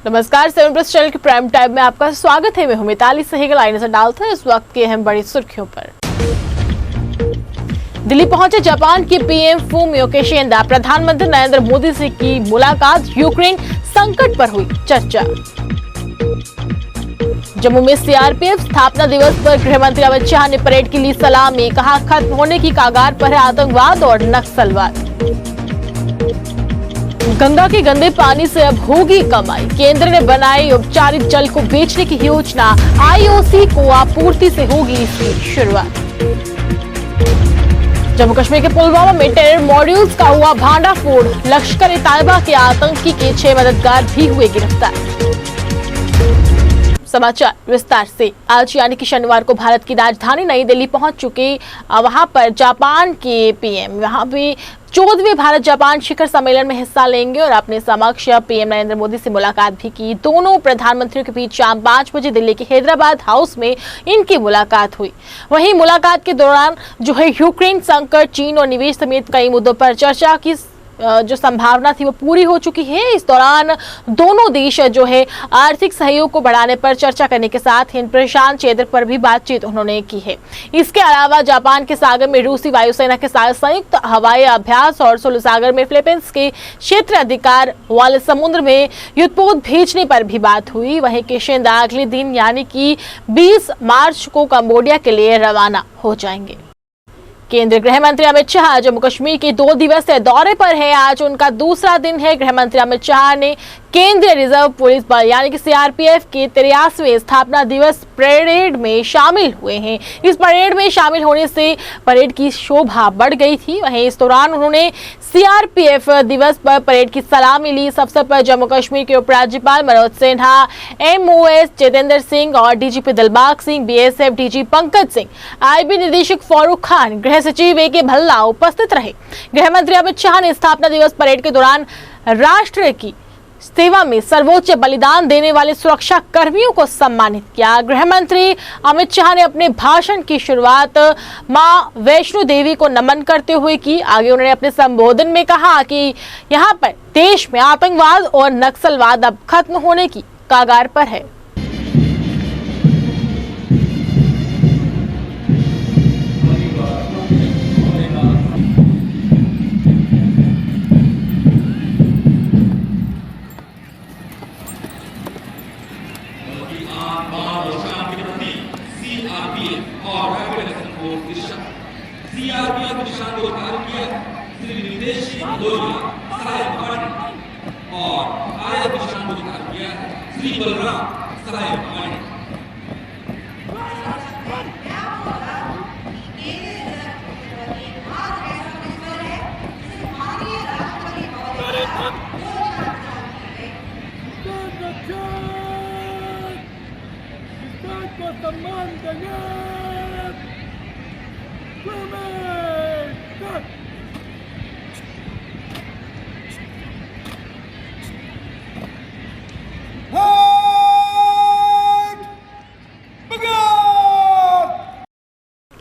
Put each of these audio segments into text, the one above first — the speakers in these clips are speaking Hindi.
नमस्कार, 7 प्लस चैनल के प्राइम टाइम में आपका स्वागत है। मैं हूं मिताली सहगल। आई नजर डालते हैं इस वक्त की अहम बड़ी सुर्खियों पर। दिल्ली पहुंचे जापान के पीएम फूमियो किशिदा। प्रधानमंत्री नरेंद्र मोदी से की मुलाकात। यूक्रेन संकट पर हुई चर्चा। जम्मू में सीआरपीएफ स्थापना दिवस पर गृह मंत्री अमित शाह ने परेड की ली सलामी। कहा, खत्म होने की कगार पर है आतंकवाद और नक्सलवाद। गंगा के गंदे पानी से अब होगी कमाई। केंद्र ने बनाई उपचारित जल को बेचने की योजना। आईओसी को आपूर्ति से होगी इसकी शुरुआत। जम्मू कश्मीर के पुलवामा में टेरर मॉड्यूल्स का हुआ भांडाफोड़। लश्कर-ए-तैयबा के आतंकी के 6 मददगार भी हुए गिरफ्तार। समाचार विस्तार से। आज यानी कि शनिवार को भारत की राजधानी नई दिल्ली पहुंच चुके वहां पर जापान के पीएम वहां भी 14वें भारत जापान शिखर सम्मेलन में हिस्सा लेंगे और अपने समक्ष पीएम नरेंद्र मोदी से मुलाकात भी की। दोनों प्रधानमंत्रियों के बीच शाम 5 बजे दिल्ली के हैदराबाद हाउस में इनकी मुलाकात हुई। वहीं मुलाकात के दौरान जो है यूक्रेन संकट, चीन और निवेश समेत कई मुद्दों पर चर्चा की जो संभावना थी वो पूरी हो चुकी है। इस दौरान दोनों देश जो है आर्थिक सहयोग को बढ़ाने पर चर्चा करने के साथ हिंद प्रशांत क्षेत्र पर भी बातचीत उन्होंने की है। इसके अलावा जापान के सागर में रूसी वायुसेना के साथ संयुक्त हवाई अभ्यास और सुलू सागर में फिलीपींस के क्षेत्र अधिकार वाले समुद्र में युद्धपोत भेजने पर भी बात हुई। वहीं किशिदा अगले दिन यानी कि 20 मार्च को कंबोडिया के लिए रवाना हो जाएंगे। केंद्रीय गृह मंत्री अमित शाह जम्मू कश्मीर के 2 दिवसीय दौरे पर है। आज उनका दूसरा दिन है। गृह मंत्री अमित शाह ने केंद्रीय रिजर्व पुलिस बल यानी कि सीआरपीएफ के 83वें स्थापना दिवस परेड में शामिल हुए हैं। इस परेड में शामिल होने से परेड की शोभा बढ़ गई थी। वहीं इस दौरान उन्होंने सीआरपीएफ दिवस पर परेड की सलामी ली। इस अवसर पर जम्मू कश्मीर के उपराज्यपाल मनोज सिन्हा, एमओएस जितेंद्र सिंह और DGP Dilbag Singh, BSF DG Pankaj Singh, IB निदेशक फारूक खान, गृह सचिव ए के भल्ला उपस्थित रहे। गृह मंत्री अमित शाह ने स्थापना दिवस परेड के दौरान राष्ट्र की सेवा में सर्वोच्च बलिदान देने वाले सुरक्षा कर्मियों को सम्मानित किया। गृह मंत्री अमित शाह ने अपने भाषण की शुरुआत मां वैष्णो देवी को नमन करते हुए की। आगे उन्होंने अपने संबोधन में कहा कि यहाँ पर देश में आतंकवाद और नक्सलवाद अब खत्म होने की कगार पर है। सीआरपीएफ निशान को उतार किया श्री विदेशी भदौरिया साहेब पानी और आयत निशान को उतार किया श्री बलराम साहेब पानी।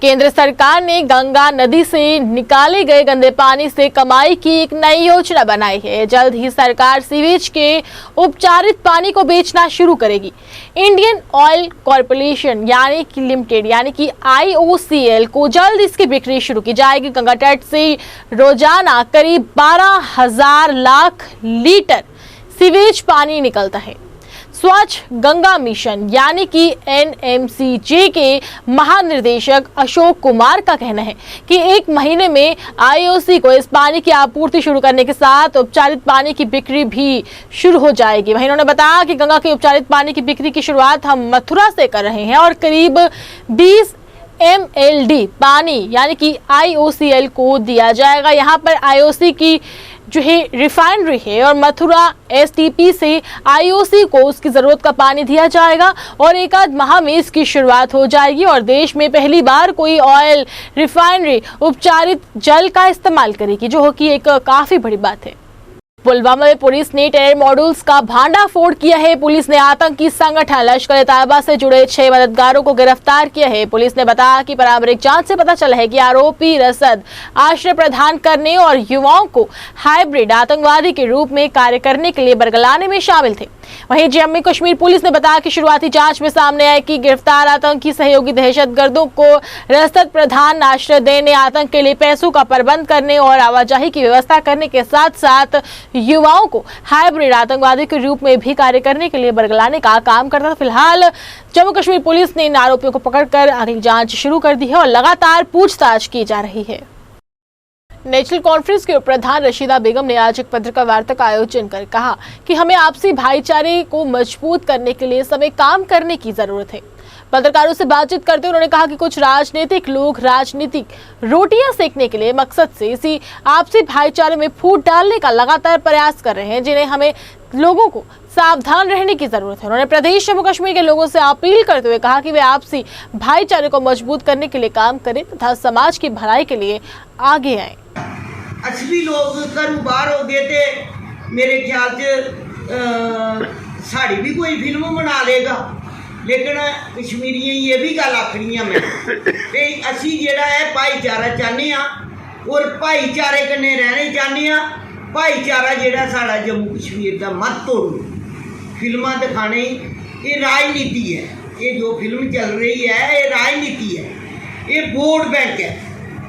केंद्र सरकार ने गंगा नदी से निकाले गए गंदे पानी से कमाई की एक नई योजना बनाई है। जल्द ही सरकार सीवेज के उपचारित पानी को बेचना शुरू करेगी। इंडियन ऑयल कॉरपोरेशन यानी कि लिमिटेड यानी कि आईओसीएल को जल्द इसकी बिक्री शुरू की जाएगी। गंगा तट से रोजाना करीब 12,000 लाख लीटर सीवेज पानी निकलता है। स्वच्छ गंगा मिशन यानी कि एनएमसीजे के महानिदेशक अशोक कुमार का कहना है कि 1 महीने में आईओसी को इस पानी की आपूर्ति शुरू करने के साथ उपचारित पानी की बिक्री भी शुरू हो जाएगी। वहीं उन्होंने बताया कि गंगा के उपचारित पानी की बिक्री की शुरुआत हम मथुरा से कर रहे हैं और करीब 20 MLD पानी यानी कि आईओसीएल को दिया जाएगा। यहाँ पर आईओसी की जो है रिफाइनरी है और मथुरा एसटीपी से आईओसी को उसकी जरूरत का पानी दिया जाएगा और एक आध माह में इसकी शुरुआत हो जाएगी और देश में पहली बार कोई ऑयल रिफाइनरी उपचारित जल का इस्तेमाल करेगी, जो कि एक काफी बड़ी बात है। पुलवामा में पुलिस ने टेरर मॉड्यूल्स का भांडाफोड़ किया है। पुलिस ने आतंकी संगठन लश्कर-ए-तैयबा से जुड़े 6 मददगारों को गिरफ्तार किया है। पुलिस ने बताया कि प्रारंभिक जांच से पता चला है कि आरोपी रसद आश्रय प्रदान करने और युवाओं को हाइब्रिड आतंकवादी के रूप में कार्य करने के लिए बरगलाने में शामिल थे। वहीं जम्मू कश्मीर पुलिस ने बताया कि शुरुआती जांच में सामने आया कि गिरफ्तार आतंकी सहयोगी दहशतगर्दों को रसद प्रदान, आश्रय देने, आतंक के लिए पैसों का प्रबंध करने और आवाजाही की व्यवस्था करने के साथ साथ युवाओं को हाइब्रिड आतंकवादी के रूप में भी कार्य करने के लिए बरगलाने का काम करता था। फिलहाल जम्मू कश्मीर पुलिस ने इन आरोपियों को पकड़कर अगली जांच शुरू कर दी है और लगातार पूछताछ की जा रही है। नेशनल कॉन्फ्रेंस के प्रधान रशीदा बेगम ने आज एक पत्रकार वार्ता का आयोजन कर कहा कि हमें आपसी भाईचारे को मजबूत करने के लिए समय काम करने की जरूरत है। पत्रकारों से बातचीत करते हुए उन्होंने कहा कि कुछ राजनीतिक लोग राजनीतिक रोटियां सेकने के लिए मकसद से इसी आपसी भाईचारे में फूट डालने का लगातार प्रयास कर रहे हैं, जिन्हें हमें लोगों को सावधान रहने की जरूरत है। उन्होंने प्रदेश जम्मू कश्मीर के लोगों से अपील करते हुए कहा कि वे आपसी भाईचारे को मजबूत करने के लिए काम करें तथा समाज की भलाई के लिए आगे आए। असली लोग घरों बाहर हो गए थे मेरे ख्याल से साड़ी भी कोई फिल्म बना लेगा, लेकिन कश्मीरियां ये भी गल आखनी है मैं कि असी जेड़ा है भाईचारा चाहते हैं और भाईचारे कन्नै रहने चाहते हैं। भाईचारा जेड़ा साड़ा जम्मू कश्मीर का मत तोड़ो। फिल्मां दिखाने ये राजनीति है, ये जो फिल्म चल रही है ये राजनीति है, ये वोट बैंक है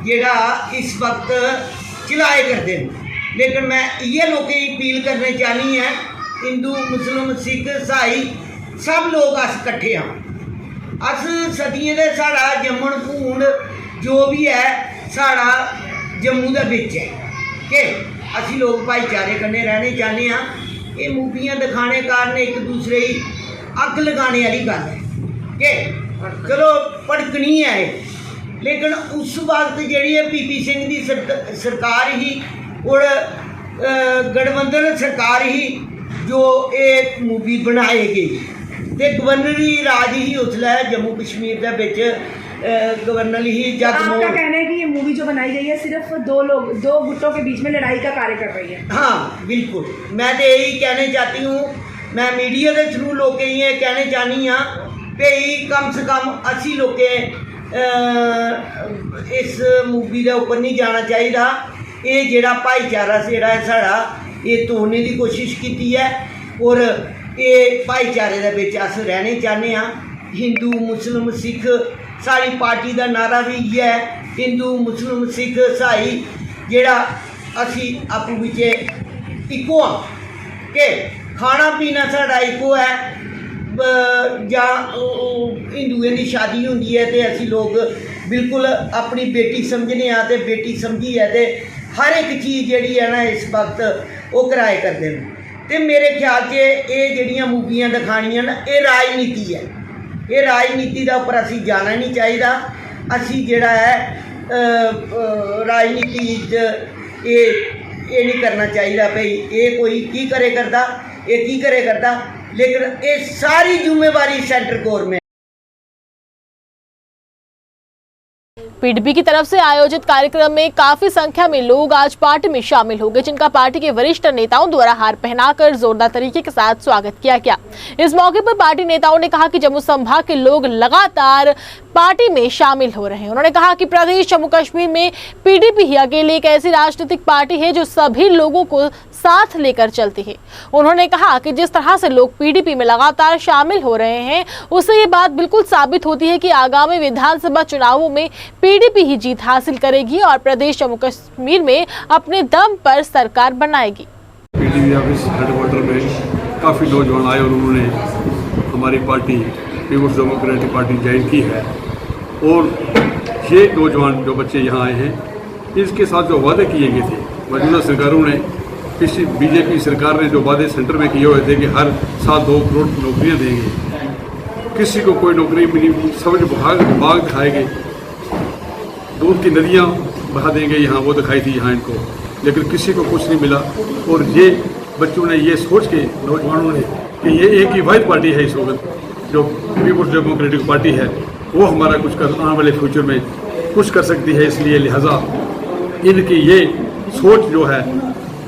जेड़ा इस वक्त चलाए करते हैं। लेकिन मैं ये लोगों की अपील करने चाहनी है, हिंदू मुस्लिम सिख ईसाई सब लोग अस कट्ठे हाँ। अस सदियें दे साड़ा जम्मन भूण जो भी है साड़ा जम्मू दे बिच है कि असी लोग भाईचारे कन्नै रहने चाहते हाँ। ये मूवियां दिखाने कारण एक दूसरे की अग लगाने वाली गल है कि चलो भड़कनी है, लेकिन उस वक्त जी पीपी सिंह की सरकार ही और गठबंधन सरकार ही जो एक मूवी बनाई गई ते गवर्नरी राज ही उसलै जम्मू कश्मीर के बिच गवर्नर ही जगमोहन। आपका कहना है कि ये मूवी जो बनाई गई है सिर्फ दो गुटों के बीच में लड़ाई का कार्य कर रही है? हाँ बिल्कुल, मैं तो यही कहने चाहती हूँ, मैं मीडिया के थ्रू लोगों ये कहने चाहनी हाँ भाई कम से कम असी लोग इस मूवी के ऊपर नहीं जाना चाहिए। ये जेड़ा भाईचारा से है साड़ा ये तोड़ने की कोशिश की है और ये भाईचारे के बिच अस रहने चाहते हाँ। हिंदू मुस्लिम सिख सारी पार्टी का नारा भी ये है, हिंदू मुस्लिम सिख ईसाई जेड़ा असी आपू बिच इको हाँ कि खाना पीना साड़ा इको है। जां हिंदुओं की शादी होंदी है तो असी लोग बिल्कुल अपनी बेटी समझने हाँ, तो बेटी समझी है तो हर एक चीज़ जी है ना इस वक्त वो कराए करते हैं। तो मेरे ख्याल से ये जड़ियाँ मूवियाँ दिखानियां ना ये राजनीति है, ये राजनीति के उपर असी जाना नहीं चाहिए। असी जेड़ा है राजनीति ये नहीं करना चाहिए भाई ये कोई की करे करता ये की करे करता, लेकिन ये सारी जिम्मेवारी सेंटर गवर्नमेंट। पीडीपी की तरफ से आयोजित कार्यक्रम में काफी संख्या में लोग आज पार्टी में शामिल हो गए, जिनका पार्टी के वरिष्ठ नेताओं द्वारा हार पहनाकर जोरदार तरीके के साथ स्वागत किया गया। इस मौके पर पार्टी नेताओं ने कहा कि जम्मू संभाग के लोग लगातार पार्टी में शामिल हो रहे हैं। उन्होंने कहा कि प्रदेश जम्मू कश्मीर में पीडीपी ही अकेली एक ऐसी राजनीतिक पार्टी है जो सभी लोगों को साथ लेकर चलती है। उन्होंने कहा कि जिस तरह से लोग पीडीपी में लगातार शामिल हो रहे हैं उससे ये बात बिल्कुल साबित होती है कि आगामी विधानसभा चुनावों में पीडीपी ही जीत हासिल करेगी और प्रदेश जम्मू कश्मीर में अपने दम पर सरकार बनाएगी। पीडीपी ऑफिस हेडक्वार्टर में काफ़ी नौजवान आए और उन्होंने हमारी party People's Democratic Party join की है और ये नौजवान जो बच्चे यहाँ आए हैं इसके साथ जो वादे किए गए थे मौजूदा सरकारों ने, पिछली बीजेपी सरकार ने जो वादे सेंटर में किए हुए थे कि हर साल 2 करोड़ नौकरियाँ देंगे, किसी को कोई नौकरी मिली, समझ बाग दिखाएंगे, दूध की नदियाँ बहा देंगे, यहाँ वो दिखाई थी यहाँ इनको, लेकिन किसी को कुछ नहीं मिला। और ये बच्चों ने ये सोच के नौजवानों ने कि ये एक ही वाहिद पार्टी है इस वक्त जो पीपुल्स डेमोक्रेटिक पार्टी है, वो हमारा कुछ कर आने वाले फ्यूचर में कुछ कर सकती है, इसलिए लिहाजा इनकी ये सोच जो है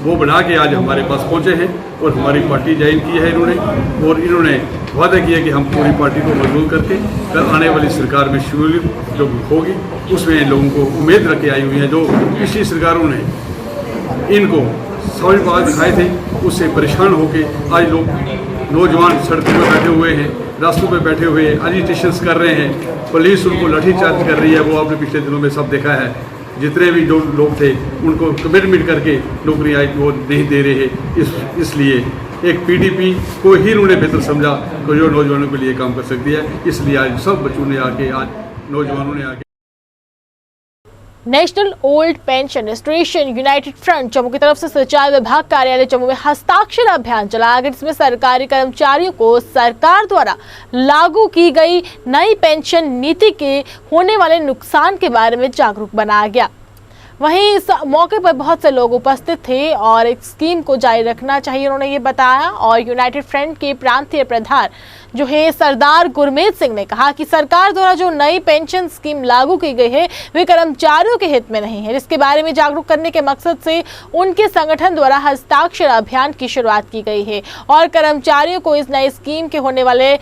वो बना के आज हमारे पास पहुँचे हैं और हमारी पार्टी ज्वाइन की है इन्होंने। और इन्होंने वादा किया कि हम पूरी पार्टी को मजबूत करके कल आने वाली सरकार में शमूलियत जो होगी उसमें इन लोगों को उम्मीद रख के आई हुई है। जो पिछली सरकारों ने इनको समझ बात दिखाए थे उससे परेशान होकर आज लोग नौजवान सड़कों पर बैठे हुए हैं, रास्तों पे बैठे हुए एजिटेशंस कर रहे हैं, पुलिस उनको लाठीचार्ज कर रही है। वो आपने पिछले दिनों में सब देखा है। जितने भी जो लोग थे उनको कमिटमेंट करके नौकरियाँ वो नहीं दे रहे। इसलिए एक पीडीपी को ही उन्होंने बेहतर समझा कि जो नौजवानों के लिए काम कर सकती है। इसलिए आज सब बच्चों ने आके, आज नौजवानों ने आके national old pension registration United front Jammu की तरफ से सिंचाई विभाग कार्यालय जम्मू में हस्ताक्षर अभियान चलाया गया, जिसमें सरकारी कर्मचारियों को सरकार द्वारा लागू की गई नई पेंशन नीति के होने वाले नुकसान के बारे में जागरूक बनाया गया। वहीं इस मौके पर बहुत से लोग उपस्थित थे और एक स्कीम को जारी रखना चाहिए, उन्होंने ये बताया। और यूनाइटेड फ्रंट के प्रांतीय प्रधान जो है सरदार गुरमीत सिंह ने कहा कि सरकार द्वारा जो नई पेंशन स्कीम लागू की गई है वे कर्मचारियों के हित में नहीं है, जिसके बारे में जागरूक करने के मकसद से उनके संगठन द्वारा हस्ताक्षर अभियान की शुरुआत की गई है और कर्मचारियों को इस नई स्कीम के होने वाले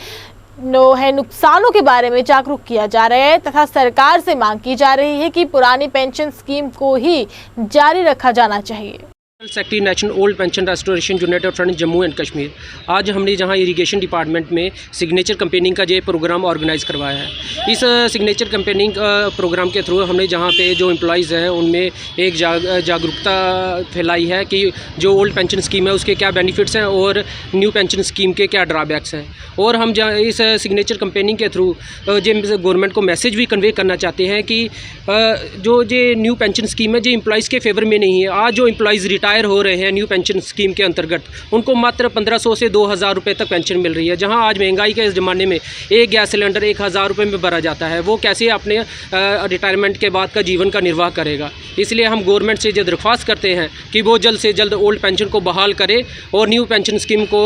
नुकसानों के बारे में जागरूक किया जा रहा है तथा सरकार से मांग की जा रही है कि पुरानी पेंशन स्कीम को ही जारी रखा जाना चाहिए। Secretary national old pension restoration United front Jammu and Kashmir, आज हमने जहां इरिगेशन डिपार्टमेंट में सिग्नेचर कैंपेनिंग का ये प्रोग्राम ऑर्गेनाइज़ करवाया है। इस सिग्नेचर कैंपेनिंग प्रोग्राम के थ्रू हमने जहां पे जो एम्प्लॉइज़ हैं उनमें एक जागरूकता फैलाई है कि जो ओल्ड पेंशन स्कीम है उसके क्या बेनिफिट्स हैं और न्यू पेंशन स्कीम के क्या ड्रॉबैक्स हैं। और हम इस सिग्नेचर कैंपेनिंग के थ्रू जो गवर्नमेंट को मैसेज भी कन्वे करना चाहते हैं कि जो ये न्यू पेंशन स्कीम है जो एम्प्लॉइज़ के फेवर में नहीं है। आज जो एम्प्लॉइज़ रिटायर हो रहे हैं न्यू पेंशन स्कीम के अंतर्गत उनको मात्र 1500 से 2000 रुपये तक पेंशन मिल रही है, जहां आज महंगाई के इस ज़माने में एक गैस सिलेंडर 1000 रुपये में भरा जाता है। वो कैसे अपने रिटायरमेंट के बाद का जीवन का निर्वाह करेगा। इसलिए हम गवर्नमेंट से दरख्वास्त करते हैं कि वो जल्द से जल्द ओल्ड पेंशन को बहाल करे और न्यू पेंशन स्कीम को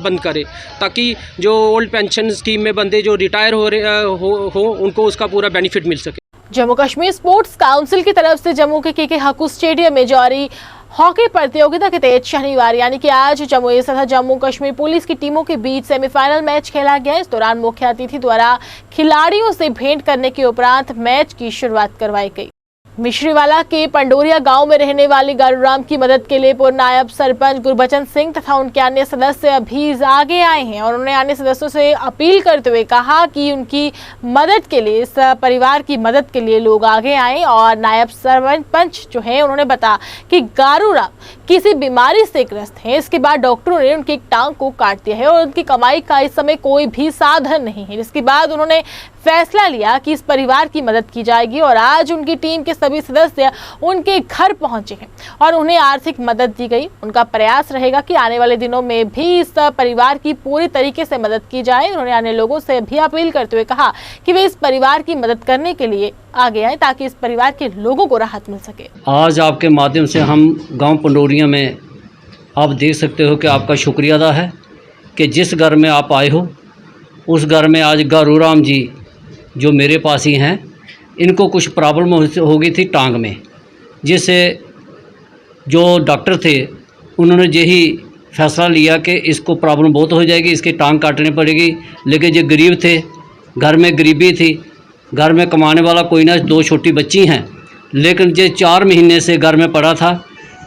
बंद करे, ताकि जो ओल्ड पेंशन स्कीम में बंदे जो रिटायर हो रहे हो उनको उसका पूरा बेनिफिट मिल सके। जम्मू कश्मीर स्पोर्ट्स काउंसिल की तरफ से जम्मू के के हकू स्टेडियम में जारी हॉकी प्रतियोगिता के तहत शनिवार यानी कि आज जम्मू तथा जम्मू कश्मीर पुलिस की टीमों के बीच सेमीफाइनल मैच खेला गया। इस दौरान मुख्य अतिथि द्वारा खिलाड़ियों से भेंट करने के उपरांत मैच की शुरुआत करवाई गई। मिश्रीवाला के पंडोरिया गांव में रहने वाली गारूराम की मदद के लिए पूर्व नायब सरपंच गुरबचन सिंह तथा उनके अन्य सदस्य भी आगे आए हैं और उन्होंने अन्य सदस्यों से अपील करते हुए कहा कि उनकी मदद के लिए, इस परिवार की मदद के लिए लोग आगे आए। और नायब सरपंच जो है उन्होंने बताया कि गारूराम किसी बीमारी से ग्रस्त है, इसके बाद डॉक्टरों ने उनकी एक टांग को काट दिया है और उनकी कमाई का इस समय कोई भी साधन नहीं है, जिसके बाद उन्होंने फैसला लिया कि इस परिवार की मदद की जाएगी। और आज उनकी टीम के सभी सदस्य उनके घर पहुंचे हैं और उन्हें आर्थिक मदद दी गई। उनका प्रयास रहेगा कि आने वाले दिनों में भी इस परिवार की पूरी तरीके से मदद की जाए। उन्होंने अन्य लोगों से भी अपील करते हुए कहा कि वे इस परिवार की मदद करने के लिए आगे आए ताकि इस परिवार के लोगों को राहत मिल सके। आज आपके माध्यम से हम गांव पंडोरिया में आप देख सकते हो कि आपका शुक्रिया अदा है कि जिस घर में आप आए हो उस घर में आज गारूराम जी जो मेरे पास ही हैं, इनको कुछ प्रॉब्लम हो गई थी टांग में, जिससे जो डॉक्टर थे उन्होंने यही फैसला लिया कि इसको प्रॉब्लम बहुत हो जाएगी, इसकी टांग काटनी पड़ेगी। लेकिन जो गरीब थे, घर में गरीबी थी, घर में कमाने वाला कोई ना, 2 छोटी बच्ची हैं, लेकिन ये 4 महीने से घर में पड़ा था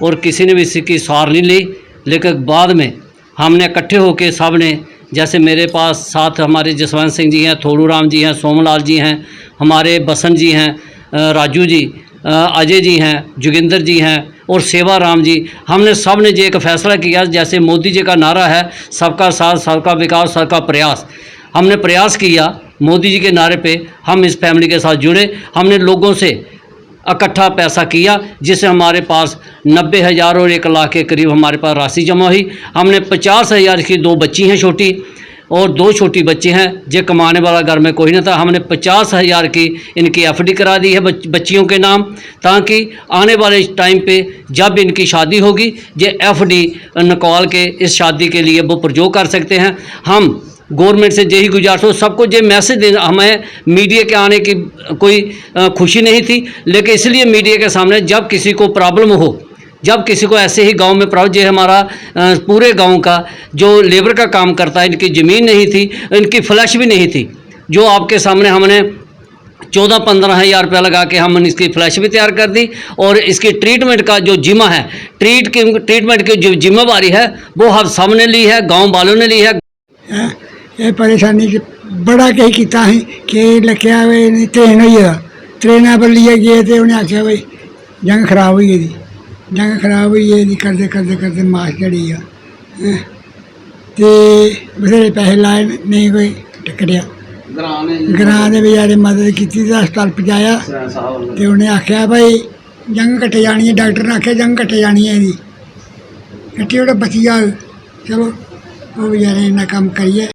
और किसी ने भी इसकी सार नहीं ली। लेकिन बाद में हमने इकट्ठे होकर सब ने, जैसे मेरे पास साथ हमारे जसवंत सिंह जी हैं, थोड़ू राम जी हैं, सोमलाल जी हैं, हमारे बसंत जी हैं, राजू जी, अजय जी हैं, जोगिंदर जी हैं और सेवा राम जी, हमने सब ने जो एक फ़ैसला किया, जैसे मोदी जी का नारा है सबका साथ सबका विकास सबका प्रयास, हमने प्रयास किया मोदी जी के नारे पे हम इस फैमिली के साथ जुड़े। हमने लोगों से इकट्ठा पैसा किया जिससे हमारे पास 90,000 और 1 लाख के करीब हमारे पास राशि जमा हुई। हमने 50,000 की 2 बच्ची हैं छोटी और 2 छोटी बच्चे हैं, जो कमाने वाला घर में कोई नहीं था। हमने 50,000 की इनकी FD करा दी है बच्चियों के नाम, ताकि आने वाले टाइम पे जब इनकी शादी होगी ये FD निकाल के इस शादी के लिए वो प्रयोग कर सकते हैं। हम गवर्नमेंट से यही गुजारिश हो, सबको ये मैसेज देना, हमें मीडिया के आने की कोई खुशी नहीं थी, लेकिन इसलिए मीडिया के सामने जब किसी को प्रॉब्लम हो, जब किसी को ऐसे ही गांव में प्रॉब्लम, जो हमारा पूरे गांव का जो लेबर का काम करता है, इनकी ज़मीन नहीं थी, इनकी फ्लैश भी नहीं थी, जो आपके सामने हमने 14-15 हज़ार रुपया लगा के हमने इसकी फ्लैश भी तैयार कर दी और इसकी ट्रीटमेंट का जो जिम्मा है, ट्रीटमेंट की जो जिम्मेवारी है वो हम सबने ली है, गांव वालों ने ली है। ये परेशानी बड़ा कहीं किया है कि लख्या ट्रेन हुई है, ट्रेन पर लिए गए थे, उन्हें आख्या भाई जंग खराब हुई गई, जंग खराब हुई है करते करते करते मास चढ़ी है तो बथेरे पैसे लाए नहीं कोई टकरिया। ग्रां दे बेचारे मदद की अस्पताल पहुँचाया तो उन्हें आख्या भाई जंग कट्टे जानी है, डॉक्टर ने आख्या जंग कट्टे जानी है, कट्टी ओड़ा बची जाग। चलो वो बेचारे इन्ना काम करिए।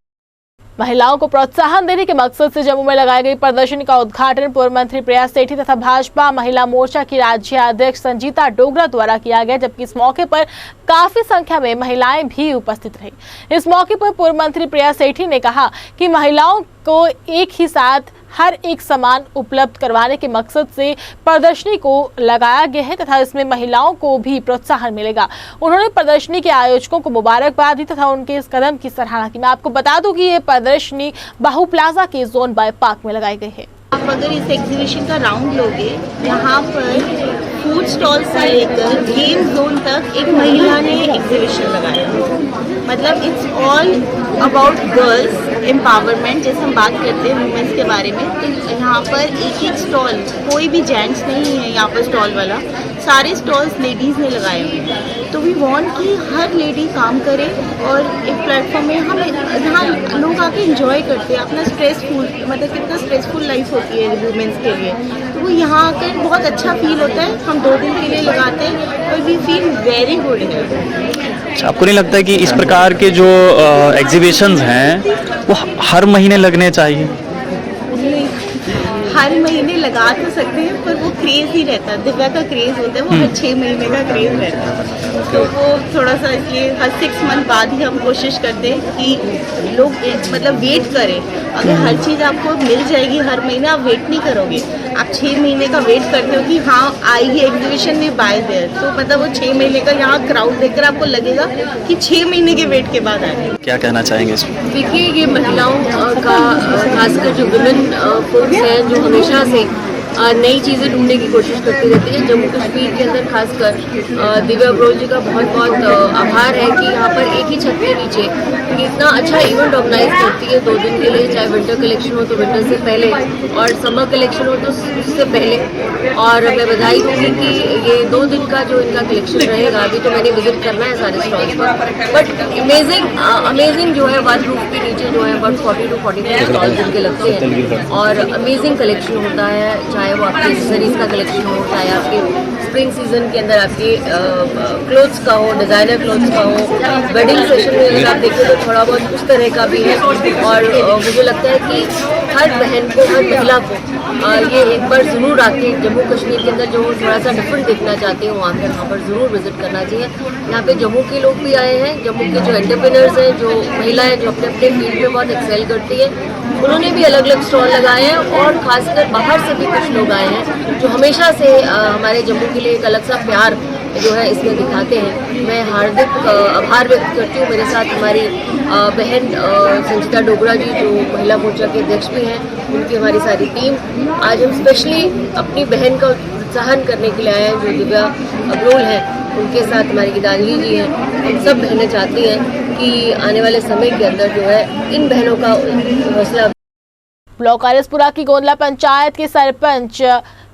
महिलाओं को प्रोत्साहन देने के मकसद से जम्मू में लगाई गई प्रदर्शनी का उद्घाटन पूर्व मंत्री प्रिया सेठी तथा भाजपा महिला मोर्चा की राज्य अध्यक्ष संजीता डोगरा द्वारा किया गया, जबकि इस मौके पर काफी संख्या में महिलाएं भी उपस्थित रही। इस मौके पर पूर्व मंत्री प्रिया सेठी ने कहा कि महिलाओं को एक ही साथ हर एक सामान उपलब्ध करवाने के मकसद से प्रदर्शनी को लगाया गया है तथा इसमें महिलाओं को भी प्रोत्साहन मिलेगा। उन्होंने प्रदर्शनी के आयोजकों को मुबारकबाद दी तथा उनके इस कदम की सराहना की। मैं आपको बता दूं कि ये प्रदर्शनी बाहू प्लाजा के जोन बाय पार्क में लगाई गई है। आप अगर इस एग्जीबिशन का राउंड लोगे, यहाँ पर फूड स्टॉल से लेकर गेम जोन तक एक महिला ने एग्जीबिशन लगाया। मतलब it's all about girls empowerment, जैसे हम बात करते हैं वुमेन्स के बारे में, तो यहाँ पर एक एक स्टॉल, कोई भी जेंट्स नहीं है यहाँ पर स्टॉल वाला, सारे स्टॉल्स लेडीज़ ने लगाए हुए हैं। तो वी वांट कि हर लेडी काम करे और एक प्लेटफॉर्म में हम यहाँ लोग आके इंजॉय करते हैं अपना स्ट्रेसफुल, मतलब कितना स्ट्रेसफुल लाइफ होती है वुमेन्स के लिए, तो वो यहाँ आकर बहुत अच्छा फील होता है। हम 2 दिन के लिए लगाते हैं और वी फील वेरी गुड है। आपको नहीं लगता कि इस प्रकार के जो एग्जीबिशंस हैं वो हर महीने लगने चाहिए? हर महीने लगा तो सकते हैं पर वो क्रेज़ ही रहता है, दिव्या का क्रेज़ होता है, वो हर 6 महीने का क्रेज़ रहता है। तो वो थोड़ा सा इसलिए हर 6 मंथ बाद ही हम कोशिश करते हैं कि लोग मतलब वेट करें। अगर हर चीज़ आपको मिल जाएगी हर महीने, आप वेट नहीं करोगे, आप 6 महीने का वेट करते हो कि हाँ आएगी एग्जीबिशन में बाय देयर, तो मतलब वो 6 महीने का यहाँ क्राउड देखकर आपको लगेगा कि 6 महीने के वेट के बाद आएगी। क्या कहना चाहेंगे इसमें? देखिए, ये महिलाओं का खासकर जो विमेन फुड्स हैं जो हमेशा से नई चीज़ें ढूंढने की कोशिश करती रहती है। जम्मू कश्मीर के अंदर खासकर दिव्या ब्रोल जी का बहुत बहुत आभार है कि यहाँ पर एक ही छत के नीचे इतना अच्छा इवेंट ऑर्गेनाइज करती है 2 दिन के लिए, चाहे विंटर कलेक्शन हो तो विंटर से पहले और समर कलेक्शन हो तो उससे पहले। और मैं बधाई दूँगी कि ये 2 दिन का जो इनका कलेक्शन रहेगा, अभी तो मैंने विजिट करना है सारे स्टॉल्स पर, बट अमेजिंग जो है वन रूफ के नीचे जो है about 40 to 45 स्टॉल्स इनके लगते हैं और अमेजिंग कलेक्शन होता है, चाहे वो आपके एक्सेसरीज का कलेक्शन हो, चाहे आपके स्प्रिंग सीजन के अंदर आपके क्लोथ्स का हो, डिज़ाइनर क्लोथ्स का हो। वेडिंग सेशन में अगर आप देखें तो थोड़ा बहुत उस तरह का भी है और मुझे लगता है कि हर बहन को, हर महिला को ये एक बार ज़रूर आके जम्मू कश्मीर के अंदर जो थोड़ा सा डिफरेंट देखना चाहते हो आकर यहाँ पर ज़रूर विजिट करना चाहिए। यहाँ पे जम्मू के लोग भी आए हैं, जम्मू के जो एंटरप्रेन्योर्स हैं, जो महिलाएं जो अपने अपने फील्ड में बहुत एक्सेल करती है, उन्होंने भी अलग अलग स्टॉल लगाए हैं और खासकर बाहर से भी कुछ लोग आए हैं जो हमेशा से हमारे जम्मू के लिए एक अलग सा प्यार जो है इसमें दिखाते हैं। मैं हार्दिक आभार व्यक्त करती हूँ। मेरे साथ हमारी बहन संजीता डोगरा जी जो महिला मोर्चा के अध्यक्ष भी हैं, उनकी हमारी सारी टीम। आज हम स्पेशली अपनी बहन का प्रोत्साहन करने के लिए आए हैं जो दिव्या ब्रोल है, उनके साथ हमारी गीतांजलि जी हैं। हम सब बहनें चाहती हैं कि आने वाले समय के अंदर जो है इन बहनों का हौसला। ब्लॉक आरएसपुरा की गोंदला पंचायत के सरपंच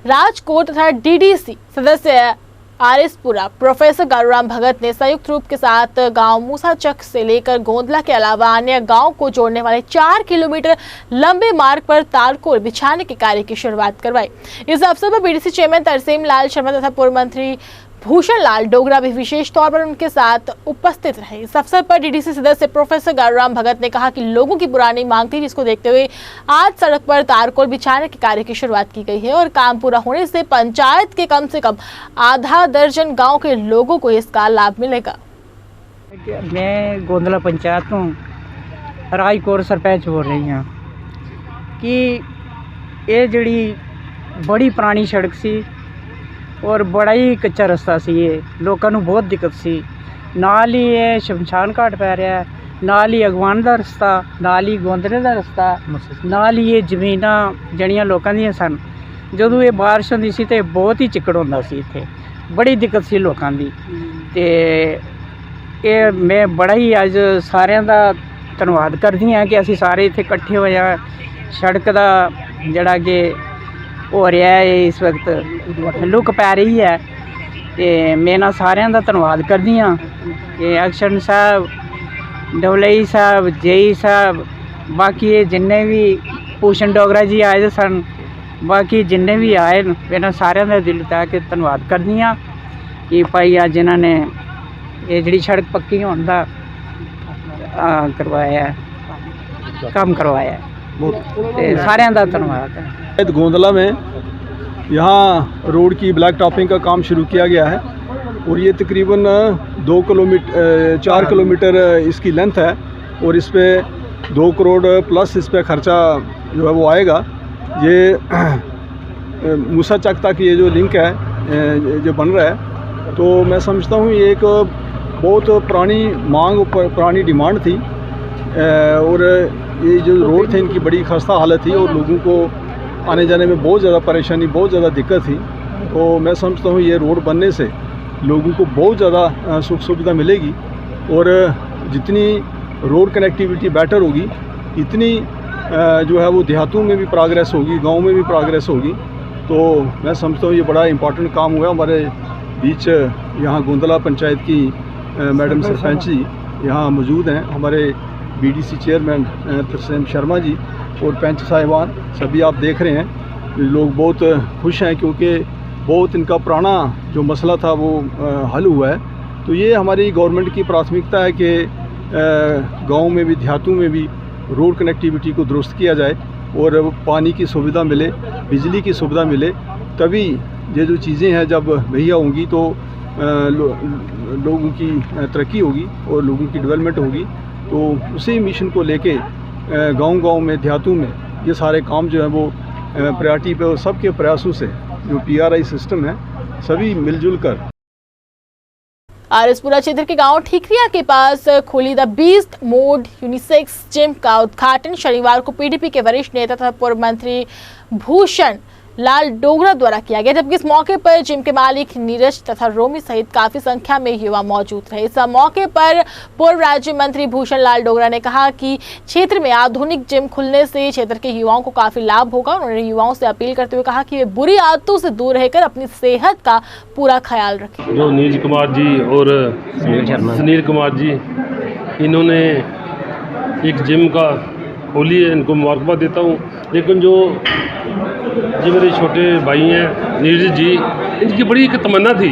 राजकोट तथा डीडीसी सदस्य आरएसपुरा प्रोफेसर गारूराम भगत ने संयुक्त रूप के साथ गांव मूसाचक से लेकर गोंदला के अलावा अन्य गांव को जोड़ने वाले 4 किलोमीटर लंबे मार्ग पर तारकोल बिछाने के कार्य की शुरुआत करवाई। इस अवसर पर बीडीसी चेयरमैन तरसेम लाल शर्मा तथा पूर्व मंत्री भूषण लाल डोगरा भी विशेष तौर पर उनके साथ उपस्थित रहे। इस अवसर पर डीडीसी सदस्य प्रोफेसर गारूराम भगत ने कहा कि लोगों की पुरानी मांग थी, जिसको देखते हुए आज सड़क पर तारकोल बिछाने के कार्य की शुरुआत की गई है और काम पूरा होने से पंचायत के कम से कम आधा दर्जन गांव के लोगों को इसका लाभ मिलेगा। मैं गोंदला पंचायत हूँ, राजकोट सरपंच बोल रही हूँ कि ये जड़ी बड़ी पुरानी सड़क सी और बड़ा ही कच्चा रास्ता सी, ये लोगों को बहुत दिक्कत सी। नाल ही ये शमशान घाट पै रहा है ਨਾਲ ਹੀ ਅਗਵਾਨ ਦਾ ਰਸਤਾ, ਨਾਲ ਹੀ ਗੋਂਦਲੇ ਦਾ ਰਸਤਾ, ਨਾਲ ਹੀ ਇਹ ਜ਼ਮੀਨਾਂ ਜਿਹੜੀਆਂ ਲੋਕਾਂ ਦੀਆਂ ਸਨ। ਜਦੋਂ ਇਹ ਬਾਰਿਸ਼ ਹੁੰਦੀ ਸੀ ਤੇ ਬਹੁਤ ਹੀ ਚਿੱਕੜ ਹੁੰਦਾ ਸੀ, ਇੱਥੇ ਬੜੀ ਦਿੱਕਤ ਸੀ ਲੋਕਾਂ ਦੀ। ਤੇ ਇਹ ਮੈਂ ਬੜਾ ਹੀ ਅੱਜ ਸਾਰਿਆਂ ਦਾ ਧੰਨਵਾਦ ਕਰਦੀ ਹਾਂ ਕਿ ਅਸੀਂ ਸਾਰੇ ਇੱਥੇ ਇਕੱਠੇ ਹੋਏ ਹਾਂ। ਸੜਕ ਦਾ ਜਿਹੜਾ ਕਿ ਹੋ ਰਿਹਾ ਹੈ ਇਸ ਵਕਤ ਲੁੱਕ ਪੈ ਰਹੀ ਹੈ, ਤੇ ਮੈਂ ਇਹਨਾਂ ਸਾਰਿਆਂ ਦਾ ਧੰਨਵਾਦ ਕਰਦੀ ਹਾਂ ਕਿ ਐਕਸ਼ਨ ਸਾਹਿਬ, ਡਵਲਈ ਸਾਹਿਬ, ਜੇਈ ਸਾਹਿਬ, ਬਾਕੀ ਇਹ ਜਿੰਨੇ ਵੀ ਭੂਸ਼ਣ ਡੋਗਰਾ ਜੀ ਆਏ ਦੇ ਸਨ, ਬਾਕੀ ਜਿੰਨੇ ਵੀ ਆਏ ਨੇ, ਇਹਨਾਂ ਸਾਰਿਆਂ ਦਾ ਦਿਲ ਤੋਂ ਕੇ ਧੰਨਵਾਦ ਕਰਦੀ ਹਾਂ ਕਿ ਭਾਈ ਅੱਜ ਇਹਨਾਂ ਨੇ ਇਹ ਜਿਹੜੀ ਸੜਕ ਪੱਕੀ ਹੋਣ ਦਾ करवाया है, काम करवाया है। सारे का धन्यवाद है। गोंदला में यहाँ रोड की ब्लैक टॉपिंग का काम शुरू किया गया है और ये तकरीबन 4 किलोमीटर इसकी लेंथ है और इस पर 2 करोड़ प्लस इस पर ख़र्चा जो है वो आएगा। ये मूसा चक तक ये जो लिंक है जो बन रहा है, तो मैं समझता हूँ ये एक बहुत पुरानी मांग, पुरानी डिमांड थी और ये जो रोड थे इनकी बड़ी खस्ता हालत थी और लोगों को आने जाने में बहुत ज़्यादा परेशानी, बहुत ज़्यादा दिक्कत थी। तो मैं समझता हूँ ये रोड बनने से लोगों को बहुत ज़्यादा सुख सुविधा मिलेगी और जितनी रोड कनेक्टिविटी बेटर होगी इतनी जो है वो देहातों में भी प्रोग्रेस होगी, गाँव में भी प्रोग्रेस होगी। तो मैं समझता हूँ ये बड़ा इम्पोर्टेंट काम हुआ। हमारे बीच यहाँ गोंदला पंचायत की मैडम सरपंच जी यहाँ मौजूद हैं, हमारे बीडीसी चेयरमैन तरसेम शर्मा जी और पंच साहिबान सभी आप देख रहे हैं। लोग बहुत खुश हैं क्योंकि बहुत इनका पुराना जो मसला था वो हल हुआ है। तो ये हमारी गवर्नमेंट की प्राथमिकता है कि गांव में भी, देहातों में भी रोड कनेक्टिविटी को दुरुस्त किया जाए और पानी की सुविधा मिले, बिजली की सुविधा मिले, तभी ये जो चीज़ें हैं जब मुहैया होंगी तो लोगों की तरक्की होगी और लोगों की डेवलपमेंट होगी। तो उसी मिशन को लेके गांव-गांव में, देहातों में ये सारे काम जो है वो प्रायोरिटी पे और सबके प्रयासों से जो PRI सिस्टम है सभी मिलजुल कर। आरएसपुरा क्षेत्र के गांव ठीकरिया के पास खोली the beast mode unisex gym का उद्घाटन शनिवार को PDP के वरिष्ठ नेता तथा पूर्व मंत्री भूषण लाल डोगरा द्वारा किया गया, जबकि इस मौके पर जिम के मालिक नीरज तथा रोमी सहित काफी संख्या में युवा मौजूद रहे। इस मौके पर पूर्व राज्य मंत्री भूषण लाल डोगरा ने कहा कि क्षेत्र में आधुनिक जिम खुलने से क्षेत्र के युवाओं को काफी लाभ होगा। उन्होंने युवाओं से अपील करते हुए कहा कि वे बुरी आदतों से दूर रहकर अपनी सेहत का पूरा ख्याल रखें। जो नीरज कुमार जी और सुनील कुमार जी, इन्होंने एक जिम का खोली है, इनको मुबारकबाद देता हूँ। लेकिन जो मेरे छोटे भाई हैं नीरज जी, इनकी बड़ी एक तमन्ना थी।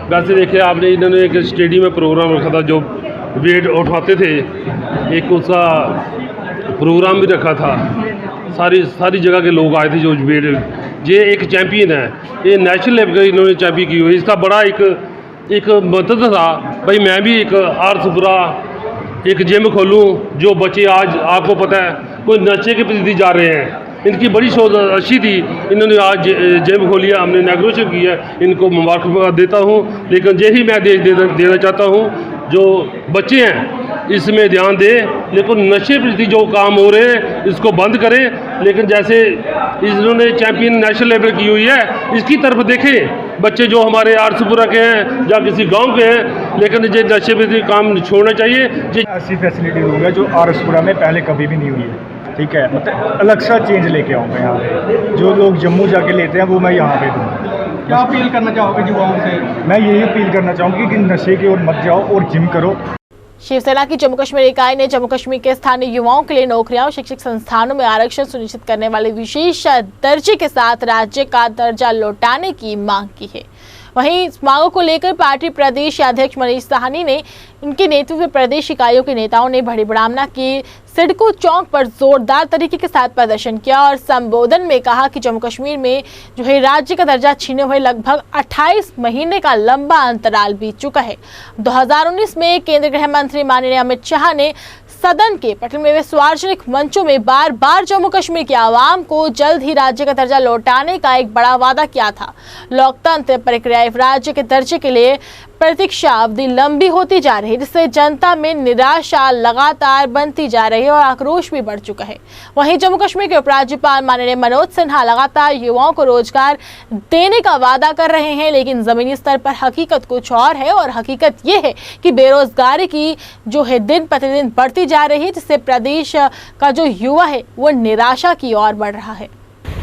वैसे देखिए आपने, इन्होंने एक स्टेडियम में प्रोग्राम रखा था जो वेट उठाते थे, एक उसका प्रोग्राम भी रखा था। सारी जगह के लोग आए थे जो वेट, ये एक चैम्पियन है, ये नेशनल लेवल का इन्होंने चैम्पियन की हुई। इसका बड़ा एक मकसद था भाई मैं भी एक आरएसपुरा एक जिम खोलूँ। जो बच्चे आज आपको पता है कोई नशे के प्रति जा रहे हैं, इनकी बड़ी सोच अच्छी थी, इन्होंने आज जिम खोली है, हमने इनॉग्रेशन किया है, इनको मुबारकबाद देता हूँ। लेकिन यही मैं देना चाहता हूँ, जो बच्चे हैं इसमें ध्यान दें, लेकिन नशे प्रति जो काम हो रहे हैं इसको बंद करें। लेकिन जैसे इन्होंने चैंपियन नेशनल लेवल की हुई है, इसकी तरफ देखें। बच्चे जो हमारे आरएसपुरा के हैं या किसी गांव के हैं, लेकिन ये नशे प्रति काम छोड़ना चाहिए। ऐसी फैसिलिटी होगा जो आरएसपुरा में पहले कभी भी नहीं हुई है, ठीक है। मतलब अलग सा चेंज लेके आऊँगा यहाँ पे। जो लोग जम्मू जाके लेते हैं वो मैं यहाँ पे दूँगा। क्या अपील करना चाहोगे युवाओं से? मैं यही अपील करना चाहूँगी कि नशे की ओर मत जाओ और जिम करो। शिवसेना की जम्मू कश्मीर इकाई ने जम्मू कश्मीर के स्थानीय युवाओं के लिए नौकरियां और शैक्षिक संस्थानों में आरक्षण सुनिश्चित करने वाले विशेष दर्जे के साथ राज्य का दर्जा लौटाने की मांग की है। वहीं इस मांगों को लेकर पार्टी प्रदेश अध्यक्ष मनीष साहनी ने उनके नेतृत्व में प्रदेश इकाइयों के नेताओं ने बड़ी ब्राह्मणा के सिडको चौक पर जोरदार तरीके के साथ प्रदर्शन किया और संबोधन में कहा कि जम्मू कश्मीर में जो है राज्य का दर्जा छीने हुए लगभग 28 महीने का लंबा अंतराल बीत चुका है। 2019 में केंद्रीय गृह मंत्री माननीय अमित शाह ने सदन के पटल में सार्वजनिक मंचों में बार बार जम्मू कश्मीर की आवाम को जल्द ही राज्य का दर्जा लौटाने का एक बड़ा वादा किया था। लोकतंत्र प्रक्रिया राज्य के दर्जे के लिए प्रतीक्षा अवधि लंबी होती जा रही है, जिससे जनता में निराशा लगातार बनती जा रही है और आक्रोश भी बढ़ चुका है। वहीं जम्मू कश्मीर के उपराज्यपाल माननीय मनोज सिन्हा लगातार युवाओं को रोजगार देने का वादा कर रहे हैं, लेकिन जमीनी स्तर पर हकीकत कुछ और है और हकीकत ये है कि बेरोजगारी की जो है दिन प्रतिदिन बढ़ती जा रही है, जिससे प्रदेश का जो युवा है वो निराशा की ओर बढ़ रहा है।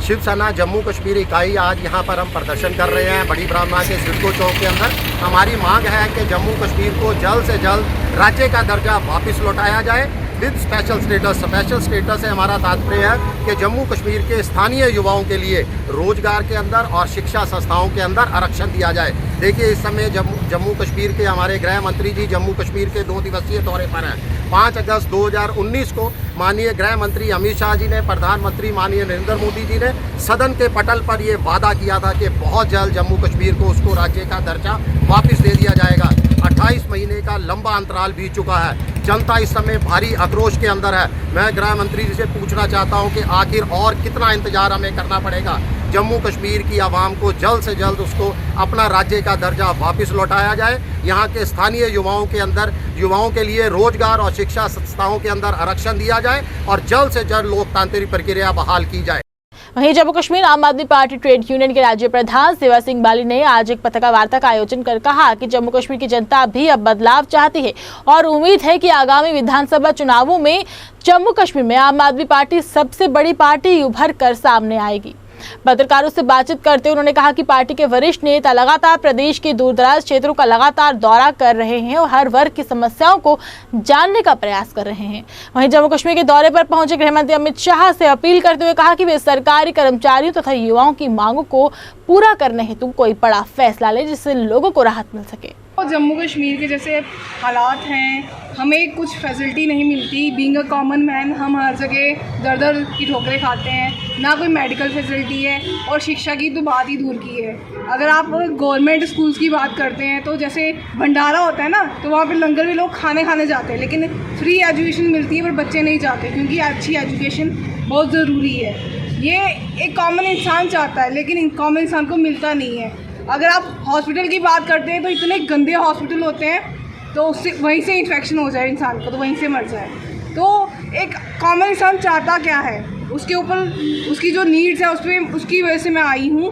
शिवसेना जम्मू कश्मीर इकाई आज यहाँ पर हम प्रदर्शन कर रहे हैं बड़ी ब्राह्मणा के सिडको चौक के अंदर। हमारी मांग है कि जम्मू कश्मीर को जल्द से जल्द राज्य का दर्जा वापस लौटाया जाए with special status. Special status से हमारा तात्पर्य है कि जम्मू कश्मीर के स्थानीय युवाओं के लिए रोजगार के अंदर और शिक्षा संस्थाओं के अंदर आरक्षण दिया जाए। देखिए, इस समय जम्मू कश्मीर के हमारे गृह मंत्री जी जम्मू कश्मीर के 2 दिवसीय दौरे पर हैं। 5 अगस्त 2019 को माननीय गृह मंत्री अमित शाह जी ने, प्रधानमंत्री माननीय नरेंद्र मोदी जी ने सदन के पटल पर ये वादा किया था कि बहुत जल्द जम्मू कश्मीर को उसको राज्य का दर्जा वापस दे दिया जाएगा। 28 महीने का लंबा अंतराल बीत चुका है। जनता इस समय भारी आक्रोश के अंदर है। मैं गृह मंत्री जी से पूछना चाहता हूं कि आखिर और कितना इंतजार हमें करना पड़ेगा। जम्मू कश्मीर की आवाम को जल्द से जल्द उसको अपना राज्य का दर्जा वापस लौटाया जाए। यहाँ के स्थानीय युवाओं के लिए रोजगार और शिक्षा संस्थाओं के अंदर आरक्षण दिया जाए और जल्द से जल्द लोकतांत्रिक प्रक्रिया बहाल की जाए। वहीं जम्मू कश्मीर आम आदमी पार्टी ट्रेड यूनियन के राज्य प्रधान सेवा सिंह बाली ने आज एक पत्रकार वार्ता का आयोजन कर कहा कि जम्मू कश्मीर की जनता भी अब बदलाव चाहती है और उम्मीद है कि आगामी विधानसभा चुनावों में जम्मू कश्मीर में आम आदमी पार्टी सबसे बड़ी पार्टी उभर कर सामने आएगी। पत्रकारों से बातचीत करते हुए उन्होंने कहा कि पार्टी के वरिष्ठ नेता लगातार प्रदेश के दूरदराज क्षेत्रों का लगातार दौरा कर रहे हैं और हर वर्ग की समस्याओं को जानने का प्रयास कर रहे हैं। वहीं जम्मू कश्मीर के दौरे पर पहुंचे गृह मंत्री अमित शाह से अपील करते हुए कहा कि वे सरकारी कर्मचारियों तथा युवाओं की मांगों को पूरा करने हेतु कोई बड़ा फैसला ले, जिससे लोगों को राहत मिल सके। जम्मू कश्मीर के जैसे हालात हैं, हमें कुछ फैसिलिटी नहीं मिलती। बीइंग अ कॉमन मैन हम हर जगह दर दर की ठोकरें खाते हैं, ना कोई मेडिकल फैसिलिटी है और शिक्षा की तो बात ही दूर की है। अगर आप गवर्नमेंट स्कूल्स की बात करते हैं तो जैसे भंडारा होता है ना, तो वहाँ पे लंगर में लोग खाने जाते हैं, लेकिन फ्री एजुकेशन मिलती है पर बच्चे नहीं जाते क्योंकि अच्छी एजुकेशन बहुत ज़रूरी है। ये एक कॉमन इंसान चाहता है लेकिन कॉमन इंसान को मिलता नहीं है। अगर आप हॉस्पिटल की बात करते हैं तो इतने गंदे हॉस्पिटल होते हैं तो उससे वहीं से इन्फेक्शन हो जाए इंसान को, तो वहीं से मर जाए। तो एक कॉमन इंसान चाहता क्या है, उसके ऊपर उसकी जो नीड्स है उस पर, उसकी वजह से मैं आई हूँ।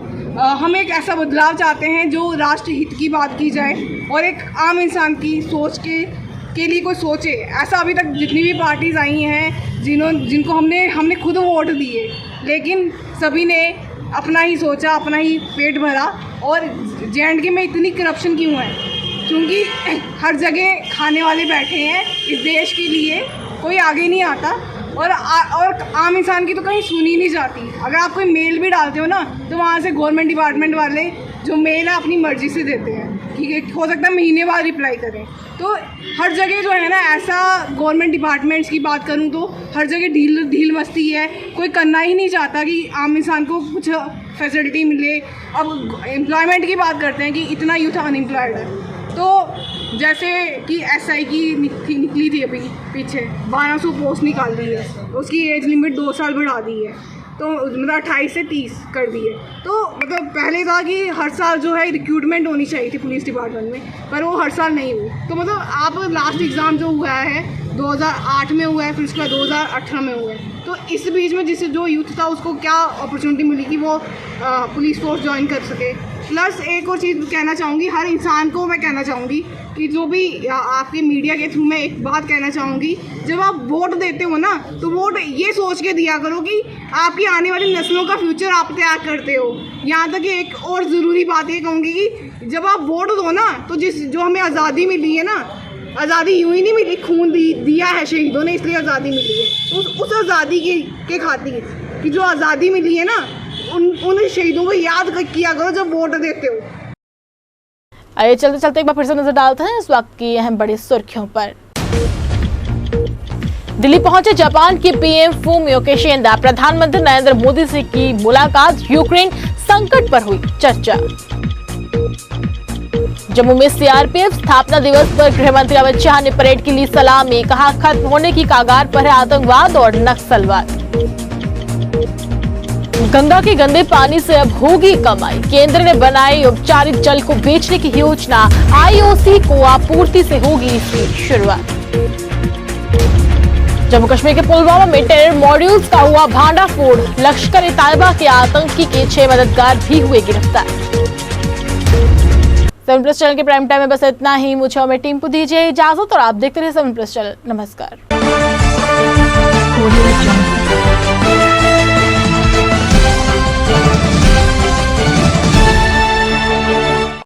हम एक ऐसा बदलाव चाहते हैं जो राष्ट्र हित की बात की जाए और एक आम इंसान की सोच के लिए कोई सोचे। ऐसा अभी तक जितनी भी पार्टीज़ आई हैं जिनको हमने खुद वोट दिए, लेकिन सभी ने अपना ही सोचा, अपना ही पेट भरा। और JNK में इतनी करप्शन क्यों है? क्योंकि हर जगह खाने वाले बैठे हैं इस देश के लिए, कोई आगे नहीं आता और आम इंसान की तो कहीं सुनी नहीं जाती। अगर आप कोई मेल भी डालते हो ना तो वहाँ से गवर्नमेंट डिपार्टमेंट वाले जो मेल है अपनी मर्जी से देते हैं कि हो सकता है महीने बाद रिप्लाई करें। तो हर जगह जो है ना, ऐसा गवर्नमेंट डिपार्टमेंट्स की बात करूं तो हर जगह ढील मस्ती है। कोई करना ही नहीं चाहता कि आम इंसान को कुछ फैसिलिटी मिले। अब एम्प्लॉयमेंट की बात करते हैं कि इतना यूथ अनएम्प्लॉयड है, तो जैसे कि SI की निकली थी अभी पीछे 1200 पोस्ट निकाल दी है, उसकी एज लिमिट 2 साल बढ़ा दी है, तो मतलब 28 से 30 कर दी है। तो मतलब पहले था कि हर साल जो है रिक्रूटमेंट होनी चाहिए थी पुलिस डिपार्टमेंट में, पर वो हर साल नहीं हुई। तो मतलब आप लास्ट एग्ज़ाम जो हुआ है 2008 में हुआ है, फिर उसके बाद 2018 में हुआ है। तो इस बीच में जिससे जो यूथ था उसको क्या अपॉर्चुनिटी मिली कि वो पुलिस फोर्स ज्वाइन कर सके। प्लस एक और चीज़ कहना चाहूँगी, हर इंसान को मैं कहना चाहूँगी कि जो भी आपके मीडिया के थ्रू मैं एक बात कहना चाहूँगी, जब आप वोट देते हो ना तो वोट ये सोच के दिया करो कि आपकी आने वाली नस्लों का फ्यूचर आप तैयार करते हो। यहाँ तक कि एक और ज़रूरी बात ये कहूँगी कि जब आप वोट दो ना तो जो हमें आज़ादी मिली है ना, आज़ादी यूँ ही नहीं मिली, खून दिया है शहीदों ने, इसलिए आज़ादी मिली है। उस आज़ादी के खातिर कि जो आज़ादी मिली है ना, उन शहीदों को याद किया करो जब वोट देते हो। आइए चलते चलते एक बार फिर से नजर डालते हैं इस वक्त की अहम बड़ी सुर्खियों पर। दिल्ली पहुंचे जापान के PM फूमियो किशिदा। प्रधानमंत्री नरेंद्र मोदी से की मुलाकात, यूक्रेन संकट पर हुई चर्चा। जम्मू में CRPF स्थापना दिवस पर गृह मंत्री अमित शाह ने परेड की ली सलामी, कहा खत्म होने की कगार पर है आतंकवाद और नक्सलवाद। गंगा के गंदे पानी से अब होगी कमाई। केंद्र ने बनाई उपचारित जल को बेचने की योजना। आईओसी को आपूर्ति से होगी इसकी शुरुआत। जम्मू कश्मीर के पुलवामा में टेरर मॉड्यूल्स का हुआ भांडाफोड़। लश्कर ए तैयबा के आतंकी के 6 मददगार भी हुए गिरफ्तार। 7 प्लस चैनल के प्राइम टाइम में बस इतना ही। मुझे और मेरी टीम को दीजिए इजाजत और आप देखते रहिए 7 प्लस चैनल। नमस्कार।